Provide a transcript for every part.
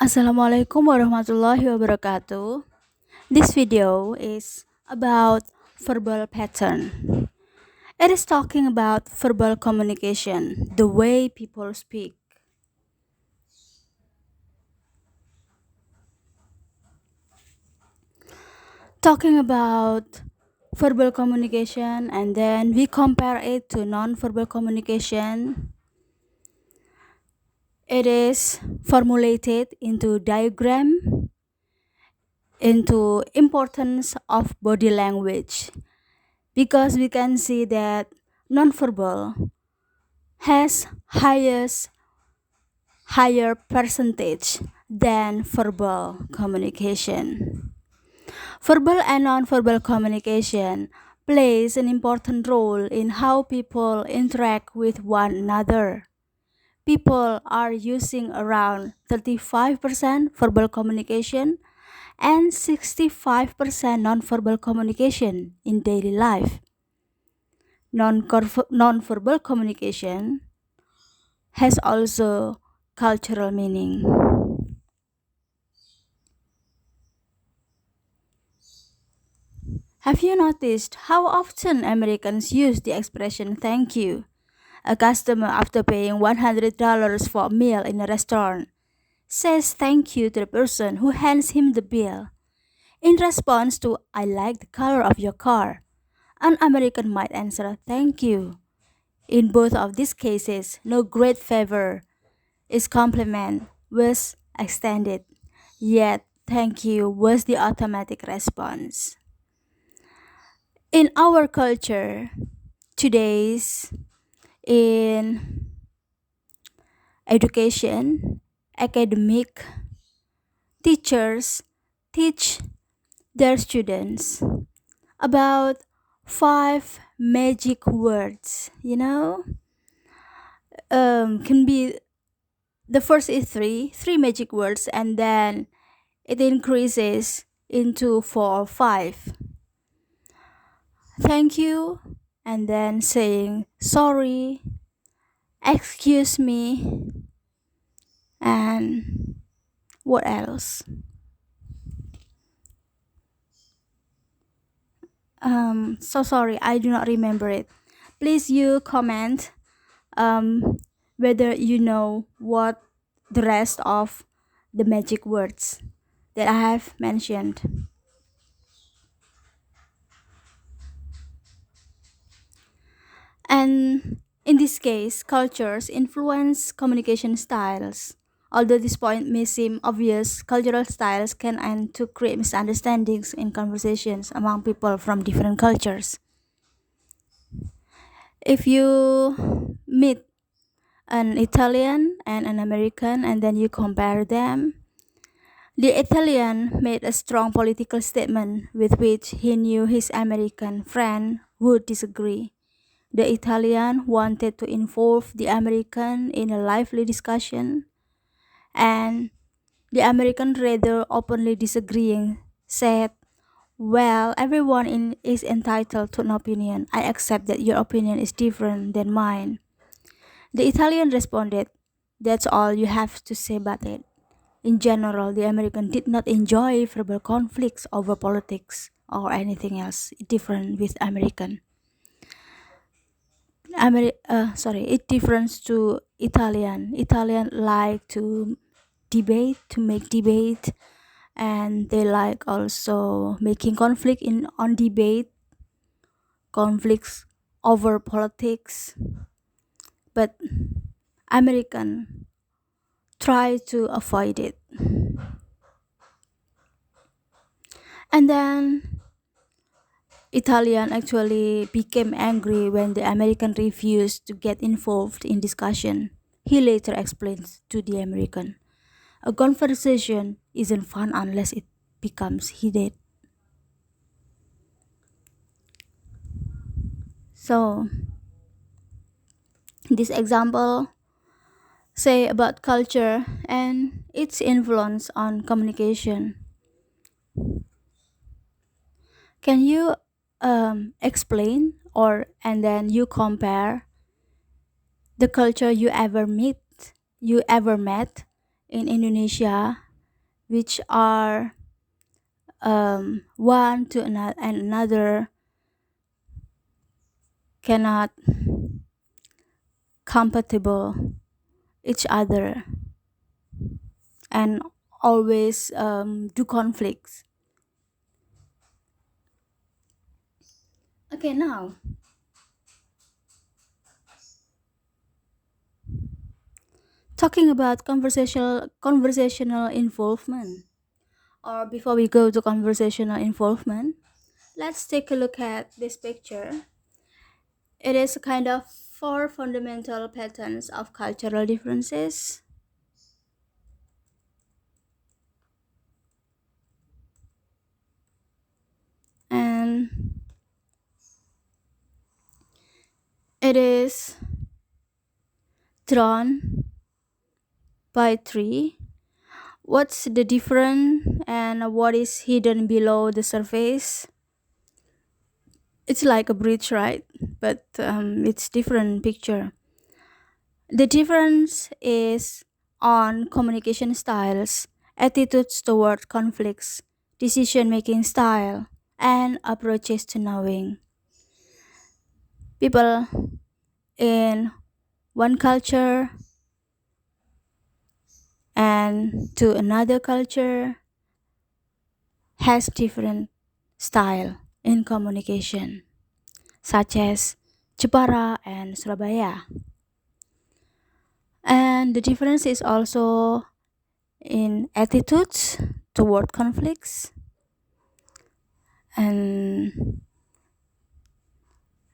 Assalamualaikum warahmatullahi wabarakatuh. This video is about verbal pattern. It is talking about verbal communication, the way people speak. Talking about verbal communication and then we compare it to non-verbal communication. It is formulated into diagram, into importance of body language, because we can see that nonverbal has higher percentage than verbal communication. Verbal and nonverbal communication plays an important role in how people interact with one another. People are using around 35% verbal communication and 65% nonverbal communication in daily life. Nonverbal communication has also cultural meaning. Have you noticed how often Americans use the expression thank you? A customer, after paying $100 for a meal in a restaurant, says thank you to the person who hands him the bill. In response to, I like the color of your car, an American might answer, thank you. In both of these cases, no great favor is compliment was extended, yet thank you was the automatic response. In our culture, today's in education, academic teachers teach their students about five magic words, can be the first is three magic words, and then it increases into four or five. Thank you, and then saying sorry, excuse me, and what else? So sorry, I do not remember it. Please you comment whether you know what the rest of the magic words that I have mentioned. And in this case, cultures influence communication styles. Although this point may seem obvious, cultural styles can end to create misunderstandings in conversations among people from different cultures. If you meet an Italian and an American and then you compare them, the Italian made a strong political statement with which he knew his American friend would disagree. The Italian wanted to involve the American in a lively discussion, and the American, rather openly disagreeing, said, well, is entitled to an opinion. I accept that your opinion is different than mine. The Italian responded, that's all you have to say about it. In general, the American did not enjoy verbal conflicts over politics or anything else different with American. It difference to Italian. Italian like to make debate, and they like also making conflict in on debate, conflicts over politics. But American try to avoid it. And then Italian actually became angry when the American refused to get involved in discussion. He later explains to the American, a conversation isn't fun unless it becomes heated. So, this example say about culture and its influence on communication. Can you explain or and then you compare the culture you ever met in Indonesia which are one to another and another cannot compatible each other and always do conflicts. Okay, now talking about conversational involvement. Or before we go to conversational involvement, let's take a look at this picture. It is a kind of four fundamental patterns of cultural differences. And it is drawn by three. What's the difference and what is hidden below the surface? It's like a bridge, right? But it's different picture. The difference is on communication styles, attitudes toward conflicts, decision making style, and approaches to knowing. People in one culture and to another culture has different style in communication, such as Jepara and Surabaya. And the difference is also in attitudes toward conflicts and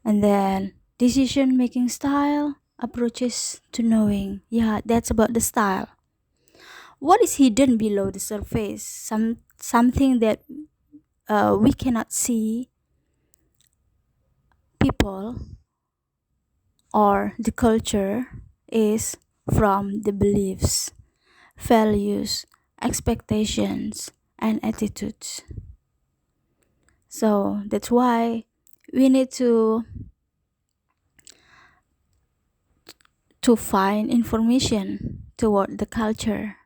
then decision making style, approaches to knowing. Yeah, that's about the style. What is hidden below the surface? Something that we cannot see people or the culture is from the beliefs, values, expectations, and attitudes. So that's why we need to find information toward the culture.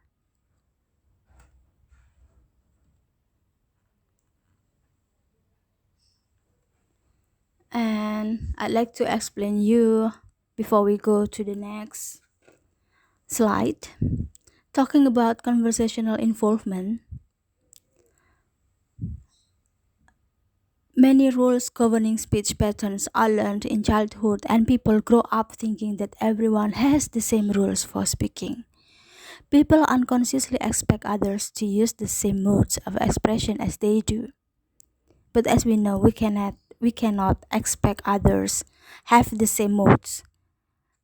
And I'd like to explain you before we go to the next slide. Talking about conversational involvement, many rules governing speech patterns are learned in childhood, and people grow up thinking that everyone has the same rules for speaking. People unconsciously expect others to use the same modes of expression as they do. But as we know, we cannot expect others have the same modes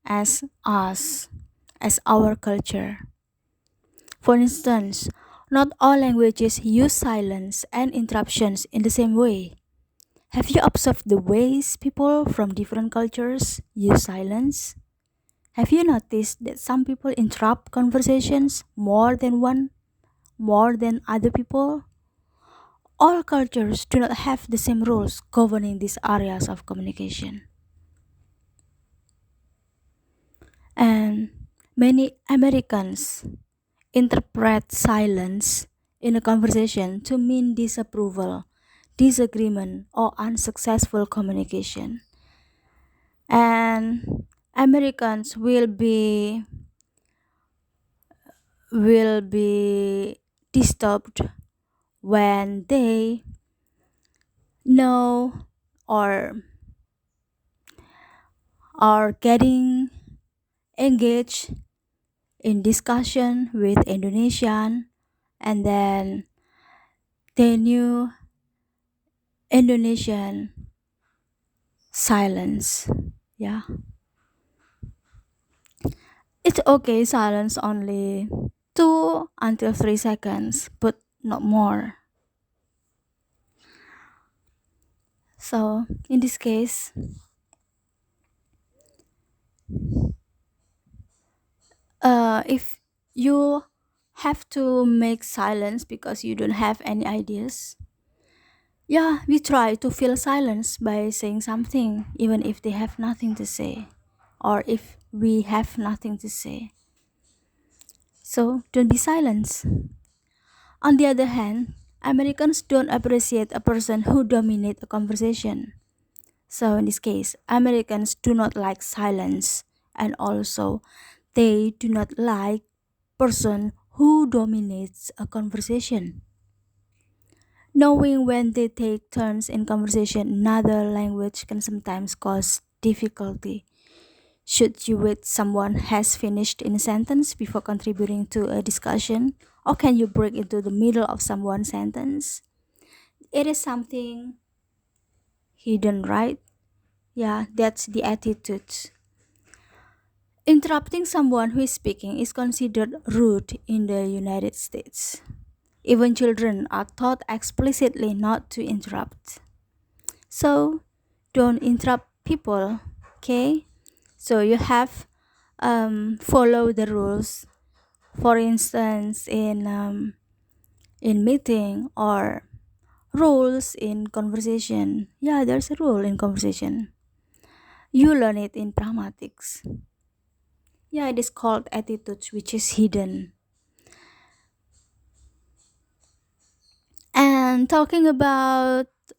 as us, as our culture. For instance, not all languages use silence and interruptions in the same way. Have you observed the ways people from different cultures use silence? Have you noticed that some people interrupt conversations more than other people? All cultures do not have the same rules governing these areas of communication. And many Americans interpret silence in a conversation to mean disapproval, disagreement, or unsuccessful communication. And Americans will be disturbed when they know or are getting engaged in discussion with Indonesian and then they knew Indonesian silence. Yeah. It's okay silence only 2 until 3 seconds, but not more. So, in this case, if you have to make silence because you don't have any ideas, yeah, we try to fill silence by saying something, even if they have nothing to say, or if we have nothing to say. So don't be silent. On the other hand, Americans don't appreciate a person who dominates a conversation. So in this case, Americans do not like silence, and also they do not like person who dominates a conversation. Knowing when they take turns in conversation in another language can sometimes cause difficulty. Should you wait someone has finished in a sentence before contributing to a discussion? Or can you break into the middle of someone's sentence? It is something hidden, right? Yeah, that's the attitude. Interrupting someone who is speaking is considered rude in the United States. Even children are taught explicitly not to interrupt. So, don't interrupt people, okay? So you have follow the rules. For instance, in meeting or rules in conversation. Yeah, there's a rule in conversation. You learn it in pragmatics. Yeah, it is called attitudes, which is hidden. And talking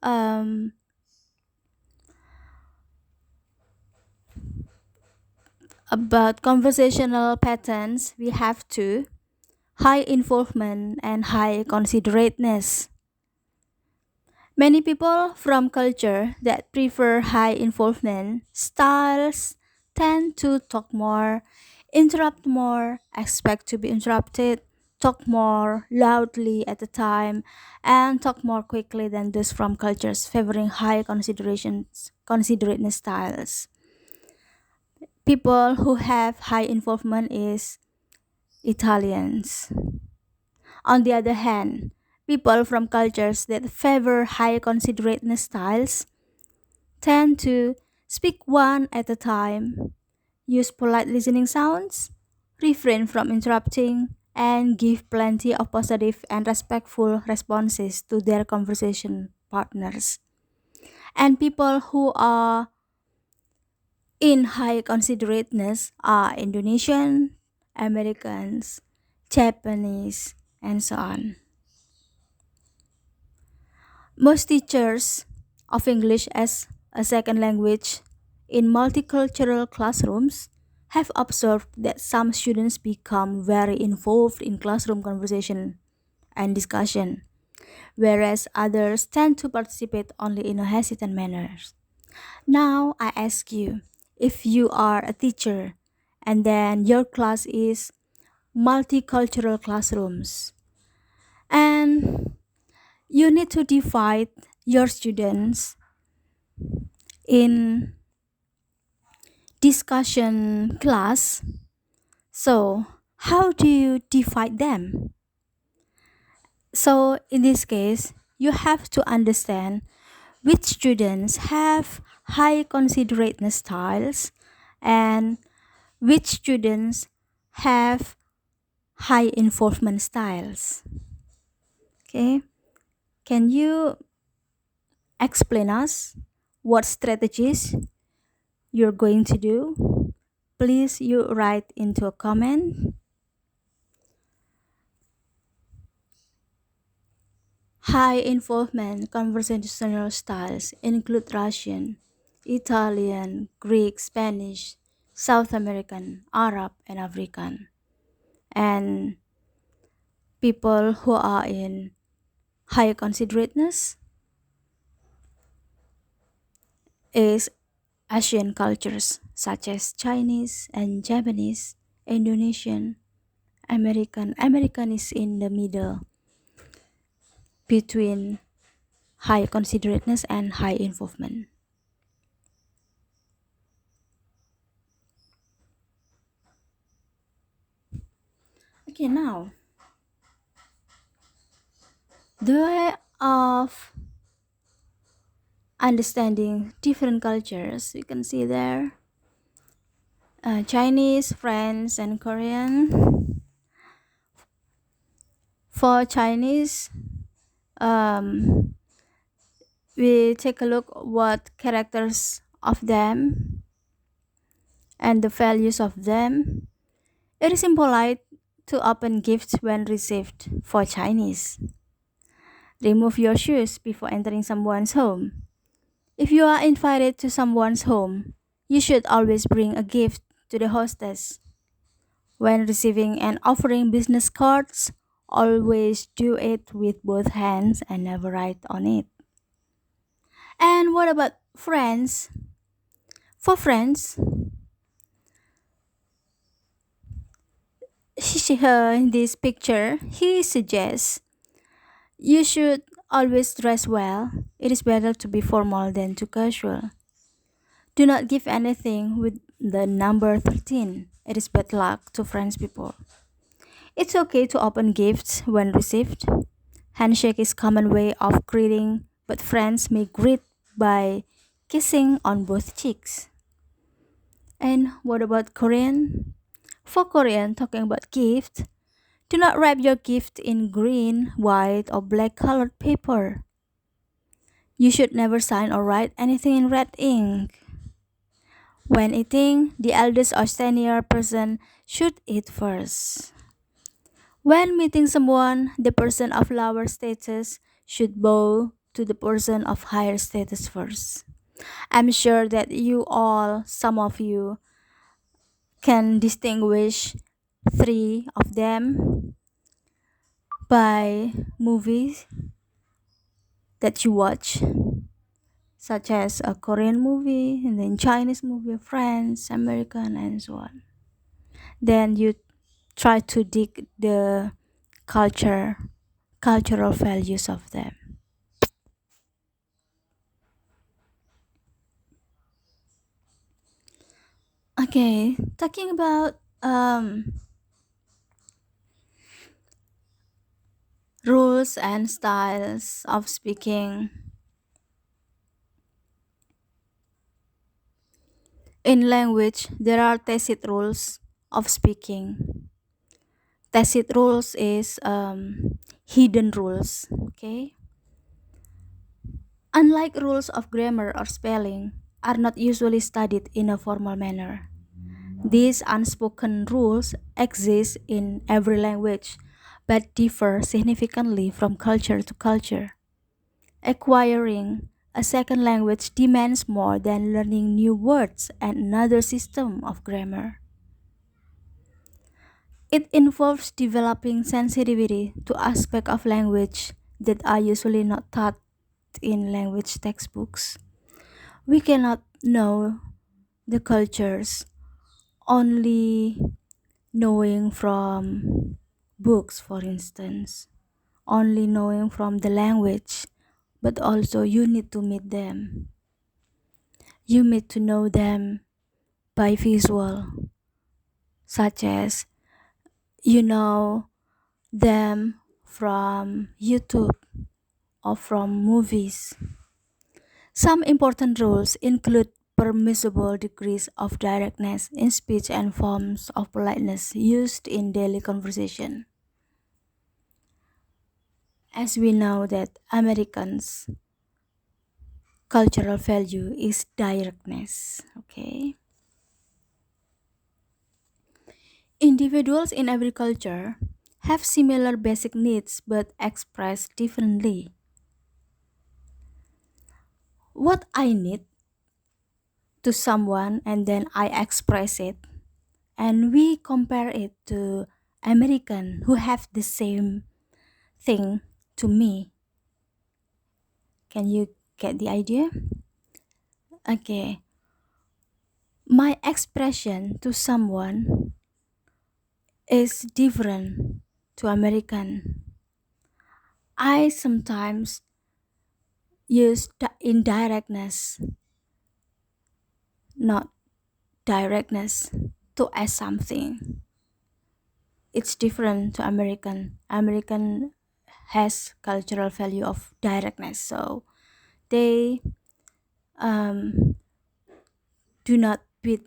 um, about conversational patterns, we have to high involvement and high considerateness. Many people from culture that prefer high involvement styles tend to talk more, interrupt more, expect to be interrupted, talk more loudly at the time, and talk more quickly than those from cultures favoring high considerateness styles. People who have high involvement is Italians. On the other hand, people from cultures that favor high considerateness styles tend to speak one at a time, use polite listening sounds, refrain from interrupting, and give plenty of positive and respectful responses to their conversation partners. And people who are in high considerateness are Indonesian, Americans, Japanese, and so on. Most teachers of English as a second language in multicultural classrooms have observed that some students become very involved in classroom conversation and discussion, whereas others tend to participate only in a hesitant manner. Now I ask you, if you are a teacher and then your class is multicultural classrooms, and you need to divide your students in discussion class. So, how do you divide them? So, in this case, you have to understand which students have high considerateness styles and which students have high involvement styles. Okay, can you explain us what strategies you're going to do? Please you write into a comment. High involvement conversational styles include Russian, Italian, Greek, Spanish, South American, Arab, and African. And people who are in high considerateness is Asian cultures such as Chinese and Japanese, Indonesian, American. American is in the middle between high considerateness and high involvement. Okay, now the way of understanding different cultures, you can see there Chinese, French, and Korean. For Chinese, um, we take a look what characters of them and the values of them. It is impolite to open gifts when received for Chinese. Remove your shoes before entering someone's home. If you are invited to someone's home, you should always bring a gift to the hostess. When receiving and offering business cards, always do it with both hands and never write on it. And what about friends? For friends, in this picture, he suggests you should always dress well. It is better to be formal than too casual. Do not give anything with the number 13. It is bad luck to friends people. It's okay to open gifts when received. Handshake is common way of greeting, but friends may greet by kissing on both cheeks. And what about Korean? For Korean, talking about gift, do not wrap your gift in green, white, or black colored paper. You should never sign or write anything in red ink. When eating, the eldest or senior person should eat first. When meeting someone, the person of lower status should bow to the person of higher status first. I'm sure that some of you, can distinguish three of them by movies that you watch, such as a Korean movie, and then Chinese movie, French, American, and so on. Then you try to dig the culture, cultural values of them. Okay, talking about rules and styles of speaking. In language, there are tacit rules of speaking. Tacit rules is hidden rules. Okay, unlike rules of grammar or spelling, are not usually studied in a formal manner. These unspoken rules exist in every language, but differ significantly from culture to culture. Acquiring a second language demands more than learning new words and another system of grammar. It involves developing sensitivity to aspects of language that are usually not taught in language textbooks. We cannot know the cultures only knowing from books, for instance, only knowing from the language, but also you need to meet them. You need to know them by visual, such as you know them from YouTube or from movies. Some important rules include permissible degrees of directness in speech and forms of politeness used in daily conversation. As we know that Americans' cultural value is directness, okay? Individuals in every culture have similar basic needs but expressed differently. What I need to someone and then I express it, and we compare it to American who have the same thing to me. Can you get the idea? Okay. My expression to someone is different to American. I sometimes use indirectness, not directness, to ask something. It's different to American. American has cultural value of directness, so they um, do not beat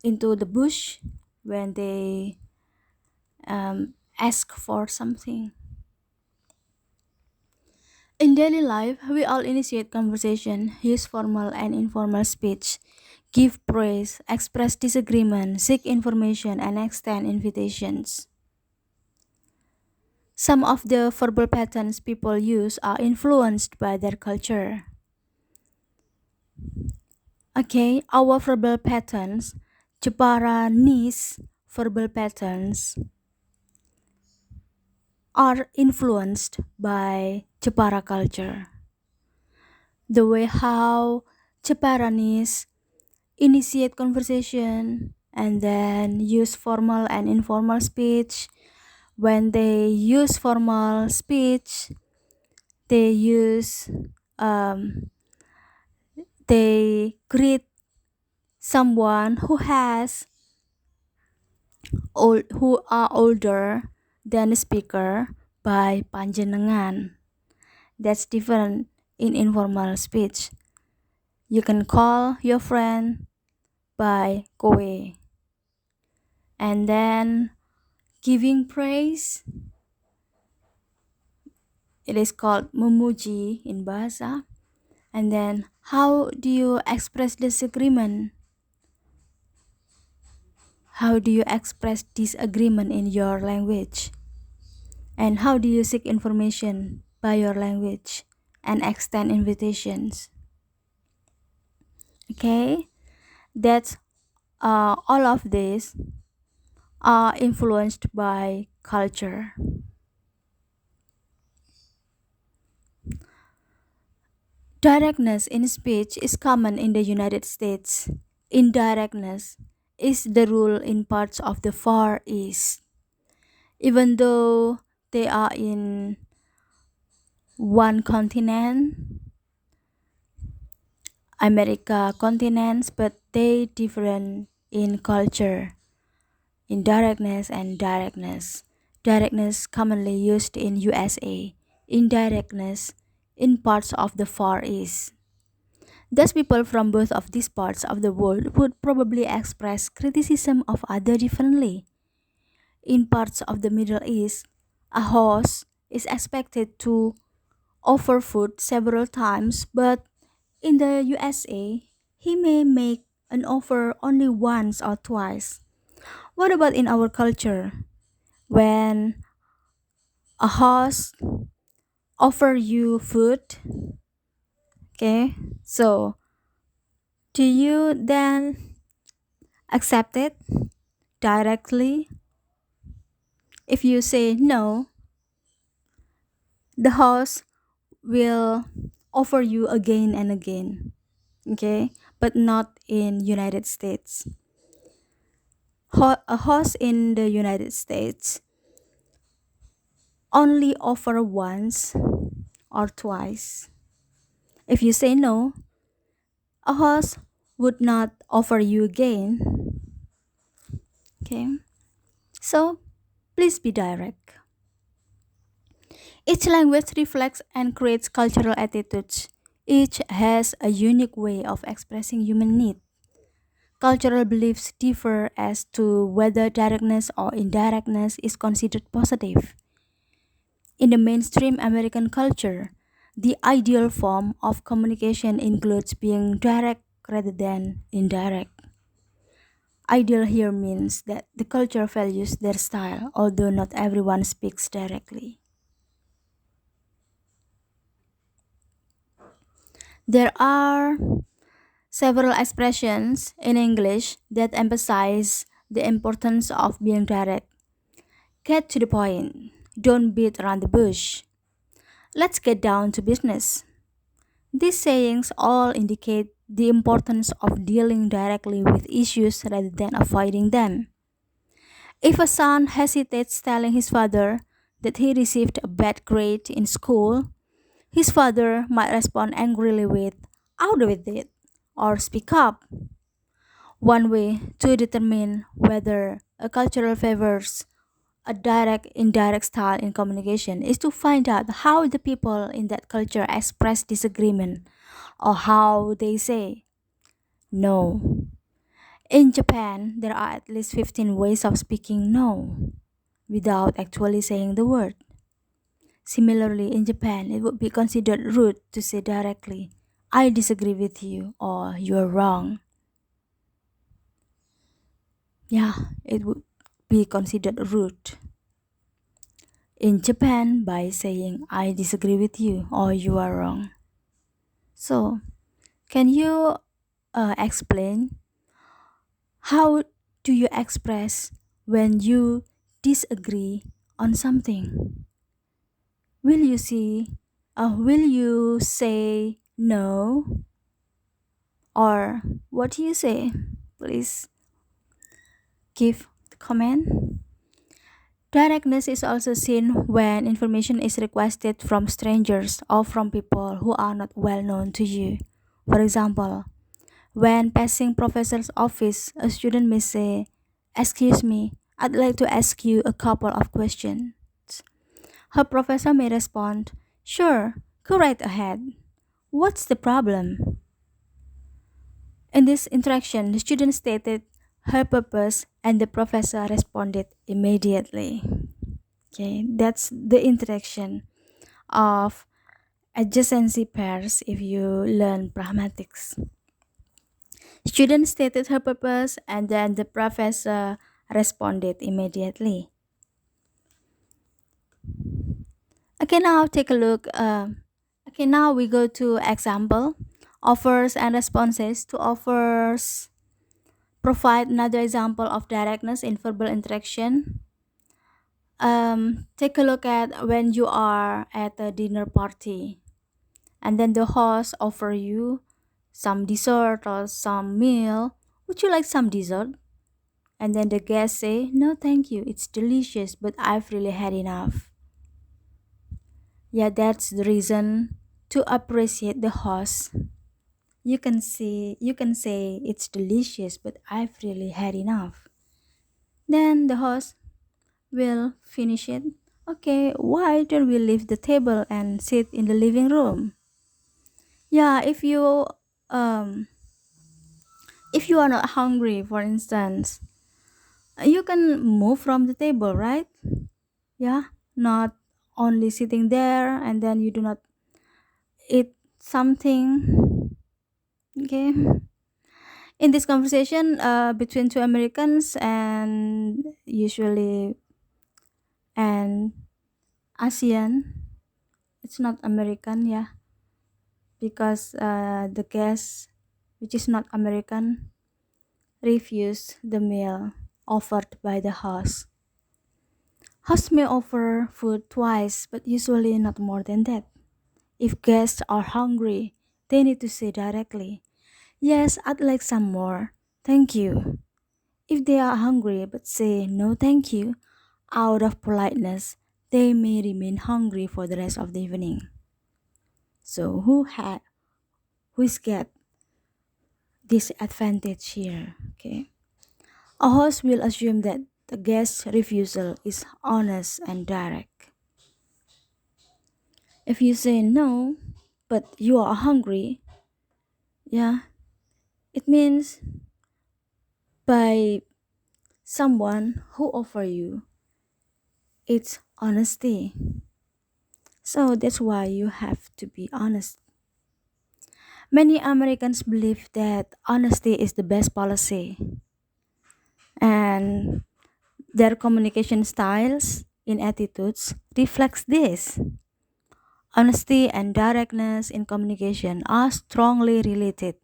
into the bush when they ask for something. In daily life, we all initiate conversation, use formal and informal speech, give praise, express disagreement, seek information, and extend invitations. Some of the verbal patterns people use are influenced by their culture. Okay, our verbal patterns, Japanese verbal patterns are influenced by Japara culture. The way how Japanese initiate conversation and then use formal and informal speech. When they use formal speech, they use they greet someone who are older than the speaker by panjenengan. That's different in informal speech. You can call your friend by koe. And then giving praise, it is called memuji in bahasa. And then how do you express disagreement? How do you express disagreement in your language? And how do you seek information by your language and extend invitations? Okay, that's all of this are influenced by culture. Directness in speech is common in the United States. Indirectness is the rule in parts of the Far East. Even though they are in one continent, America continents, but they different in culture, in directness and directness. Directness commonly used in USA, indirectness in parts of the Far East. Thus, people from both of these parts of the world would probably express criticism of other differently. In parts of the Middle East, a host is expected to offer food several times, but in the USA, he may make an offer only once or twice. What about in our culture? When a host offer you food, okay, so do you then accept it directly? If you say no, the host will offer you again and again, okay, but not in United States. A host in the United States only offer once or twice. If you say no, a host would not offer you again. Okay, so please be direct. Each language reflects and creates cultural attitudes. Each has a unique way of expressing human need. Cultural beliefs differ as to whether directness or indirectness is considered positive. In the mainstream American culture, the ideal form of communication includes being direct rather than indirect. Ideal here means that the culture values their style, although not everyone speaks directly. There are several expressions in English that emphasize the importance of being direct. Get to the point. Don't beat around the bush. Let's get down to business. These sayings all indicate the importance of dealing directly with issues rather than avoiding them. If a son hesitates telling his father that he received a bad grade in school, his father might respond angrily with, "Out with it," or "Speak up." One way to determine whether a cultural favors a direct indirect style in communication is to find out how the people in that culture express disagreement or how they say no. In Japan, there are at least 15 ways of speaking no without actually saying the word. Similarly, in Japan, it would be considered rude to say directly, "I disagree with you" or "you're wrong." Yeah, it would be considered rude. In Japan, by saying, I disagree with you or you are wrong. So, can you explain how do you express when you disagree on something? Will you see, will you say no, or what do you say? Please give the comment. Directness is also seen when information is requested from strangers or from people who are not well known to you. For example, when passing professor's office, a student may say, "Excuse me, I'd like to ask you a couple of questions." Her professor may respond, "Sure, go right ahead. What's the problem?" In this interaction, the student stated her purpose and the professor responded immediately. Okay, that's the interaction of adjacency pairs if you learn pragmatics. Student stated her purpose and then the professor responded immediately. Okay, now take a look. Okay, now we go to example. Offers and responses. To offers, provide another example of directness in verbal interaction. Take a look at when you are at a dinner party and then the host offer you some dessert or some meal. Would you like some dessert? And then the guests say, no, thank you. It's delicious, but I've really had enough. Yeah, that's the reason to appreciate the host. You can say it's delicious, but I've really had enough. Then the host will finish it. Okay, why don't we leave the table and sit in the living room? Yeah, um if you are not hungry, for instance, you can move from the table, right? Yeah, not only sitting there and then you do not eat something. Okay. In this conversation between two Americans and usually an Asian, it's not American, yeah, because the guest, which is not American, refused the meal offered by the host. Hosts may offer food twice, but usually not more than that. If guests are hungry, they need to say directly, yes, I'd like some more. Thank you. If they are hungry but say no thank you, out of politeness, they may remain hungry for the rest of the evening. So who's get this advantage here? Okay. A host will assume that the guest's refusal is honest and direct. If you say no, but you are hungry, yeah, it means by someone who offer you, it's honesty. So that's why you have to be honest. Many Americans believe that honesty is the best policy, and their communication styles in attitudes reflects this. Honesty and directness in communication are strongly related.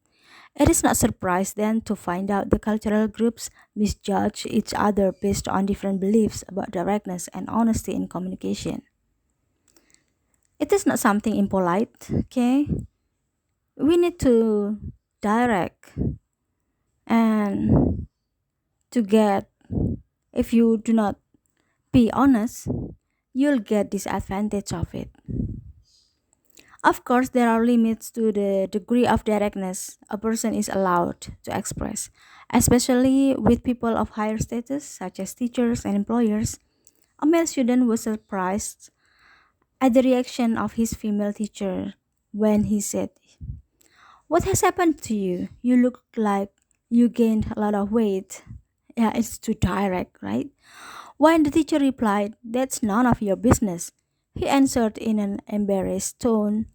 It is not surprise then to find out the cultural groups misjudge each other based on different beliefs about directness and honesty in communication. It is not something impolite, okay? We need to direct and to get, if you do not be honest, you'll get disadvantage of it. Of course, there are limits to the degree of directness a person is allowed to express, especially with people of higher status, such as teachers and employers. A male student was surprised at the reaction of his female teacher when he said, what has happened to you? You look like you gained a lot of weight. Yeah, it's too direct, right? When the teacher replied, that's none of your business, he answered in an embarrassed tone,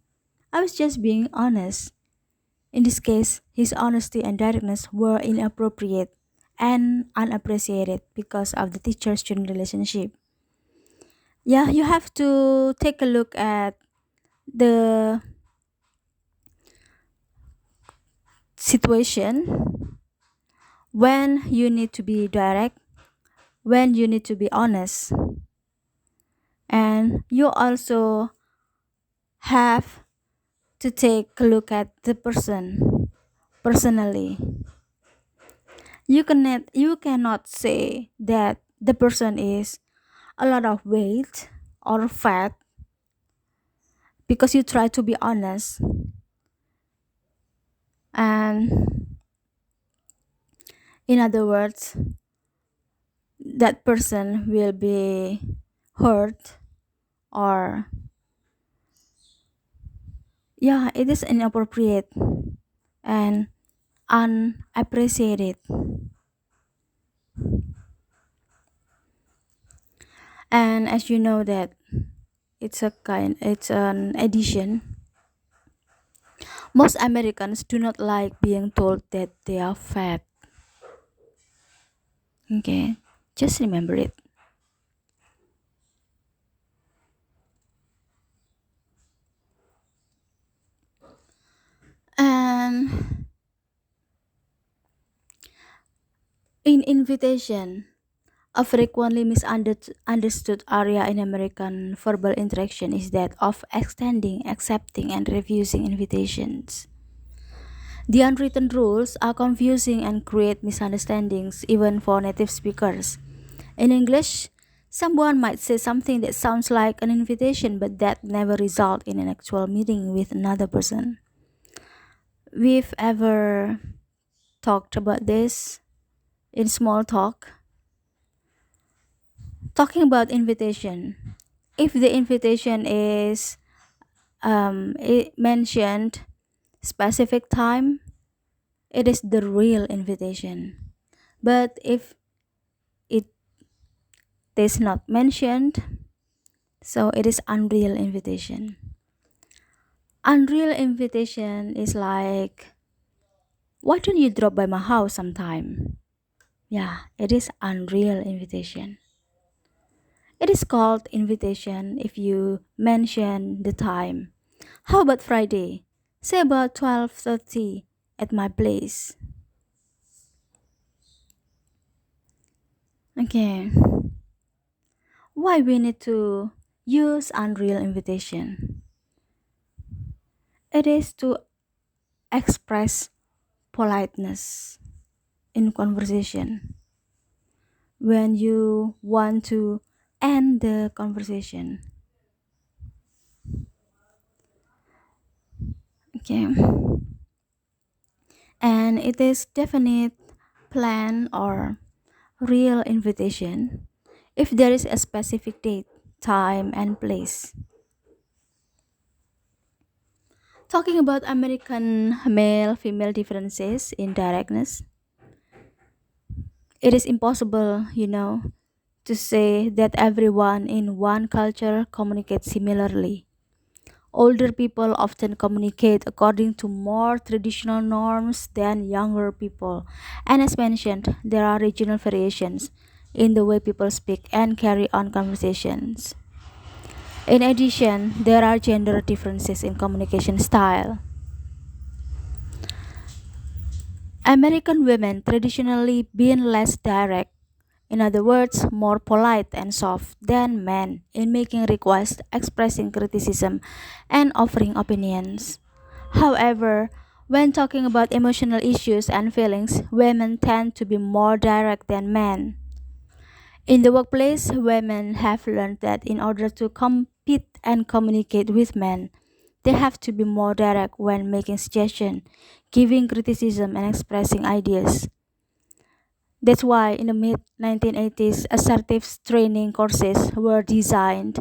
I was just being honest. In this case, his honesty and directness were inappropriate, and unappreciated because of the teacher-student relationship. Yeah, you have to take a look at the situation when you need to be direct, when you need to be honest, and you also have to take a look at the person personally. You cannot say that the person is a lot of weight or fat because you try to be honest, and in other words, that person will be hurt, or yeah, it is inappropriate and unappreciated. And as you know that it's an addition. Most Americans do not like being told that they are fat. Okay, just remember it. And in invitation, a frequently misunderstood area in American verbal interaction is that of extending, accepting, and refusing invitations. The unwritten rules are confusing and create misunderstandings even for native speakers. In English, someone might say something that sounds like an invitation but that never result in an actual meeting with another person. We've ever talked about this in small talk, talking about invitation. If the invitation is it mentioned specific time, it is the real invitation. But if it is not mentioned, so it is unreal invitation. Unreal invitation is like, why don't you drop by my house sometime? Yeah, it is unreal invitation. It is called invitation if you mention the time. How about Friday? Say about 12:30 at my place. Okay. Why we need to use unreal invitation? It is to express politeness in conversation when you want to end the conversation. Okay. And it is definite plan or real invitation if there is a specific date, time, and place. Talking about American male female differences in directness, it is impossible, to say that everyone in one culture communicates similarly. Older people often communicate according to more traditional norms than younger people. And as mentioned, there are regional variations in the way people speak and carry on conversations. In addition, there are gender differences in communication style. American women traditionally been less direct, in other words, more polite and soft than men in making requests, expressing criticism, and offering opinions. However, when talking about emotional issues and feelings, women tend to be more direct than men. In the workplace, women have learned that in order to compete and communicate with men, they have to be more direct when making suggestions, giving criticism, and expressing ideas. That's why in the mid 1980s, assertive training courses were designed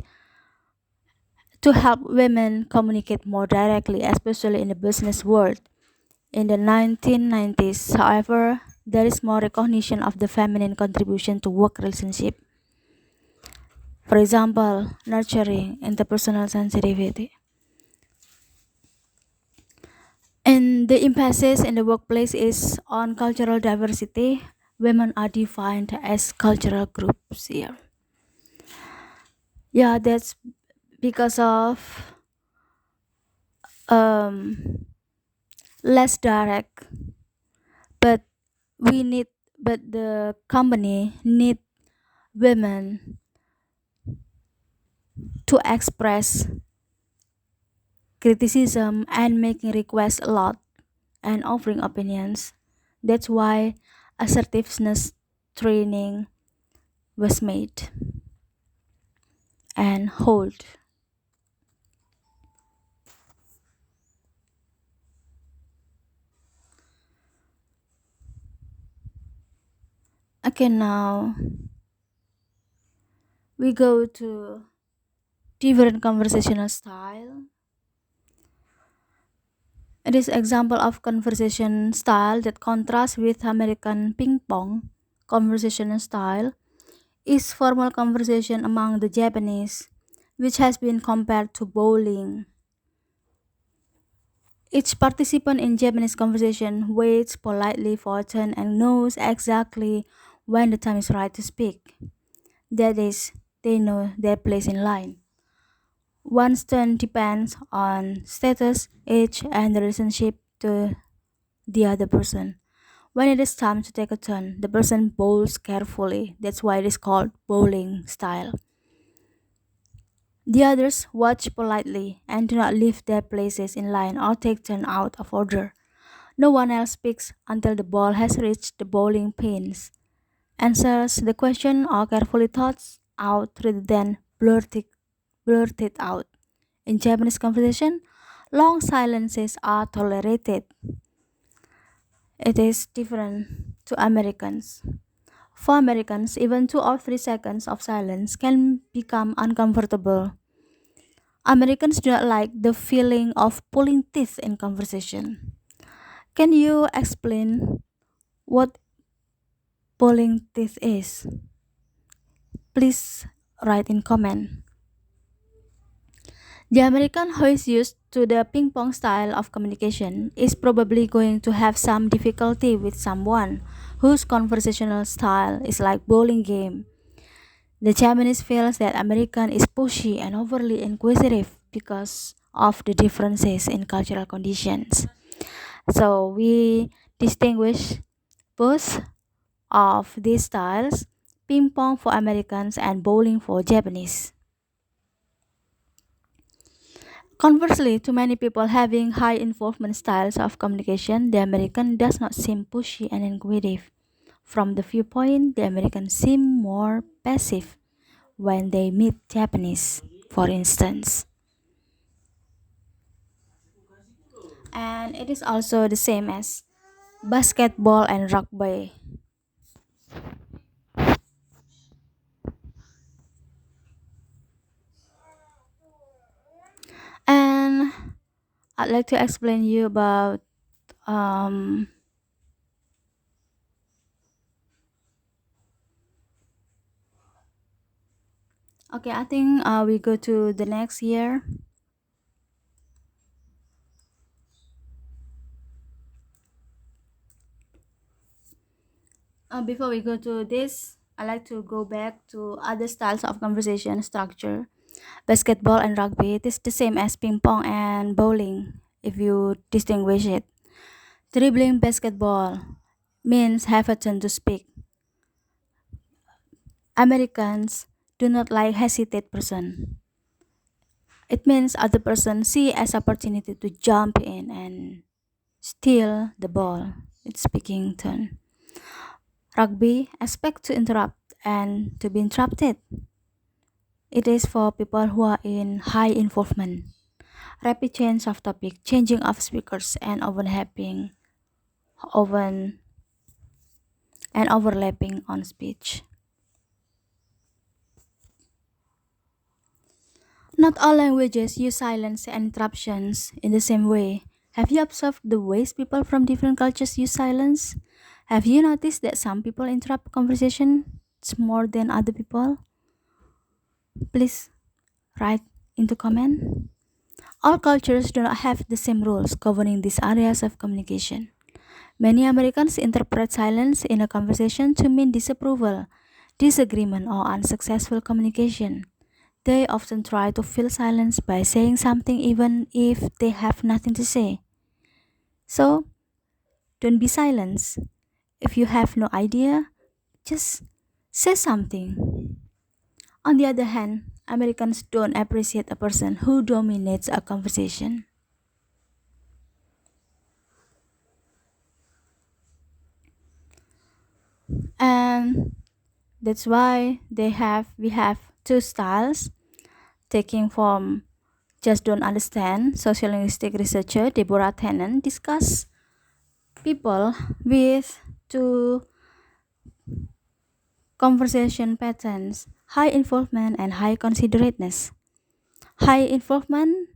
to help women communicate more directly, especially in the business world. In the 1990s, however, there is more recognition of the feminine contribution to work relationship. For example, nurturing interpersonal sensitivity. And the emphasis in the workplace is on cultural diversity, women are defined as cultural groups here. Yeah, that's because of um, less direct, but we need, but the company need women to express criticism and making requests a lot and offering opinions. That's why assertiveness training was made and hold. Okay, now we go to different conversational style. It is example of conversation style that contrasts with American ping pong conversational style is formal conversation among the Japanese, which has been compared to bowling. Each participant in Japanese conversation waits politely for a turn and knows exactly when the time is right to speak. That is, they know their place in line. One's turn depends on status, age, and the relationship to the other person. When it is time to take a turn, the person bowls carefully. That's why it is called bowling style. The others watch politely and do not leave their places in line or take turn out of order. No one else speaks until the ball has reached the bowling pins. Answers the question are carefully thought out rather than blurted out. In Japanese conversation, long silences are tolerated. It is different to Americans. For Americans, even 2 or 3 seconds of silence can become uncomfortable. Americans do not like the feeling of pulling teeth in conversation. Can you explain what pulling teeth is? Please write in comment. The American who is used to the ping pong style of communication is probably going to have some difficulty with someone whose conversational style is like bowling game. The Japanese feels that American is pushy and overly inquisitive because of the differences in cultural conditions. So we distinguish both of these styles, ping pong for Americans and bowling for Japanese. Conversely, to many people having high involvement styles of communication, the American does not seem pushy and inquisitive. From the viewpoint, the Americans seem more passive when they meet Japanese, for instance. And it is also the same as basketball and rugby. And I'd like to explain you about um, okay, I think we go to the next year. Before we go to this, I like to go back to other styles of conversation structure. Basketball and rugby, it is the same as ping pong and bowling if you distinguish it. Dribbling basketball means have a turn to speak. Americans do not like hesitate person. It means other person see as opportunity to jump in and steal the ball. It's speaking turn. Rugby expect to interrupt and to be interrupted. It is for people who are in high involvement. Rapid change of topic, changing of speakers, and often and overlapping on speech. Not all languages use silence and interruptions in the same way. Have you observed the ways people from different cultures use silence? Have you noticed that some people interrupt conversations more than other people? Please write into comment. All cultures do not have the same rules governing these areas of communication. Many Americans interpret silence in a conversation to mean disapproval, disagreement, or unsuccessful communication. They often try to fill silence by saying something even if they have nothing to say. So, don't be silent. If you have no idea, just say something. On the other hand, Americans don't appreciate a person who dominates a conversation. And that's why we have two styles taking from Just Don't Understand. Sociolinguistic researcher Deborah Tannen discuss people with two conversation patterns: high involvement and high considerateness. High involvement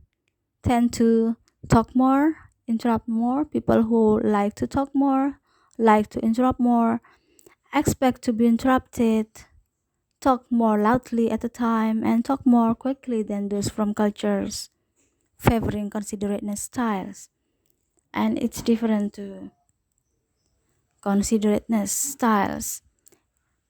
tend to talk more, interrupt more. People who like to talk more, like to interrupt more, expect to be interrupted, talk more loudly at a time, and talk more quickly than those from cultures favoring considerateness styles. And it's different to considerateness styles.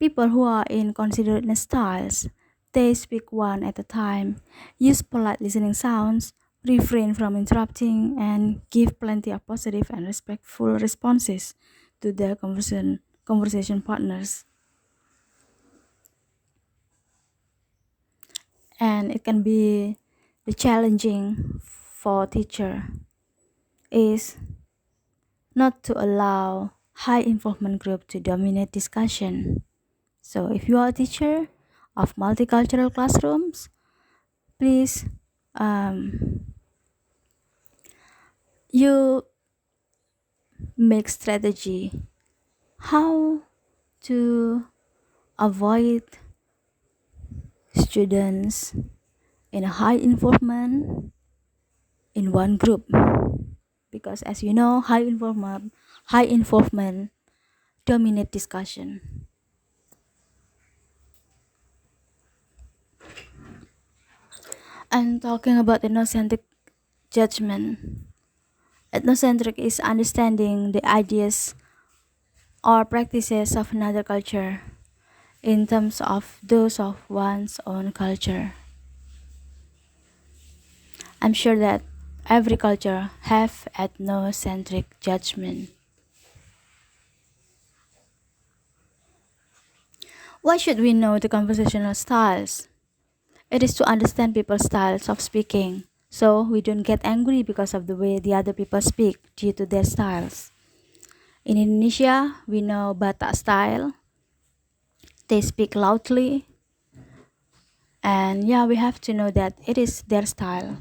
People who are in considerateness styles, they speak one at a time, use polite listening sounds, refrain from interrupting, and give plenty of positive and respectful responses to their conversation partners. And it can be the challenging for teacher is not to allow high involvement group to dominate discussion. So if you are a teacher of multicultural classrooms, please you make strategy how to avoid students in a high involvement in one group, because as you know, high involvement dominate discussion. And talking about ethnocentric judgment, ethnocentric is understanding the ideas or practices of another culture in terms of those of one's own culture. I'm sure that every culture have ethnocentric judgment. Why should we know the conversational styles? It is to understand people's styles of speaking, so we don't get angry because of the way the other people speak due to their styles. In Indonesia, we know Batak style. They speak loudly, and yeah, we have to know that it is their style.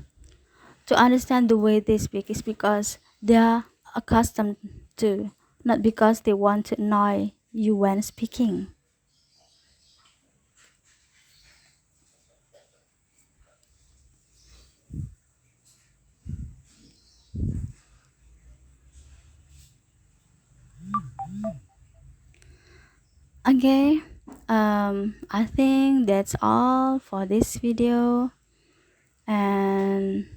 To understand the way they speak is because they are accustomed to, not because they want to annoy you when speaking. Okay, I think that's all for this video, and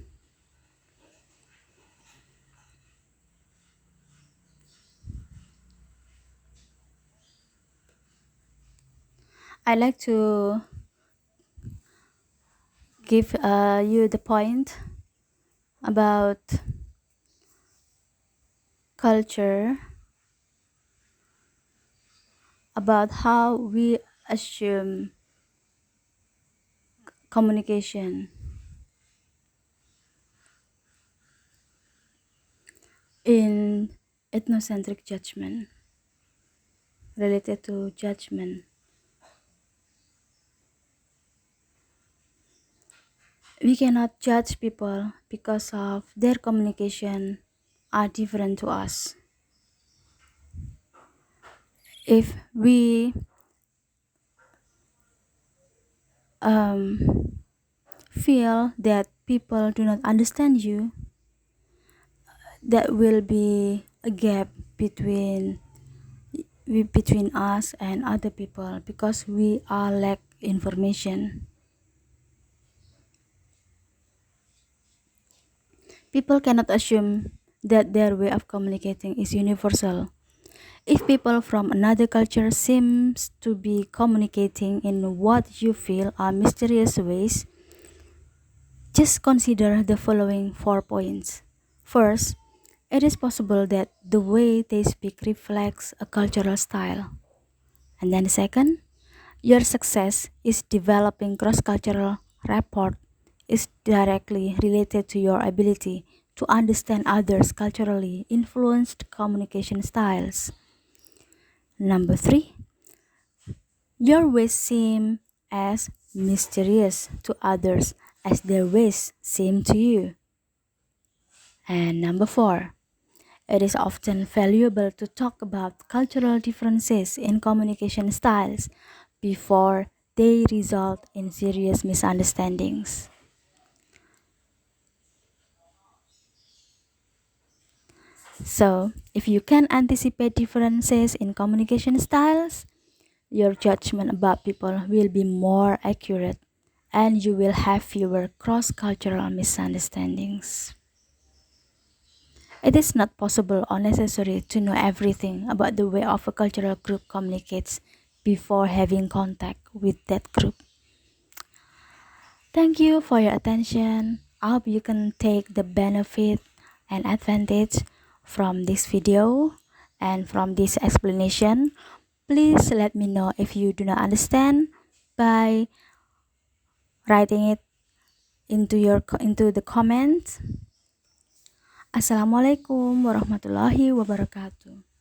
I'd like to give you the point about culture, about how we assume communication in ethnocentric judgment, related to judgment. We cannot judge people because of their communication are different to us. If we feel that people do not understand you, that will be a gap between us and other people because we are lack information. People cannot assume that their way of communicating is universal. If people from another culture seems to be communicating in what you feel are mysterious ways, just consider the following 4 points. First, it is possible that the way they speak reflects a cultural style. And then second, your success is developing cross-cultural rapport is directly related to your ability to understand others' culturally influenced communication styles. Number 3, your ways seem as mysterious to others as their ways seem to you. And number 4, it is often valuable to talk about cultural differences in communication styles before they result in serious misunderstandings. So, if you can anticipate differences in communication styles, your judgment about people will be more accurate and you will have fewer cross cultural misunderstandings. It is not possible or necessary to know everything about the way of a cultural group communicates before having contact with that group. Thank you for your attention. I hope you can take the benefit and advantage from this video and from this explanation. Please let me know if you do not understand by writing it into the comments. Assalamualaikum warahmatullahi wabarakatuh.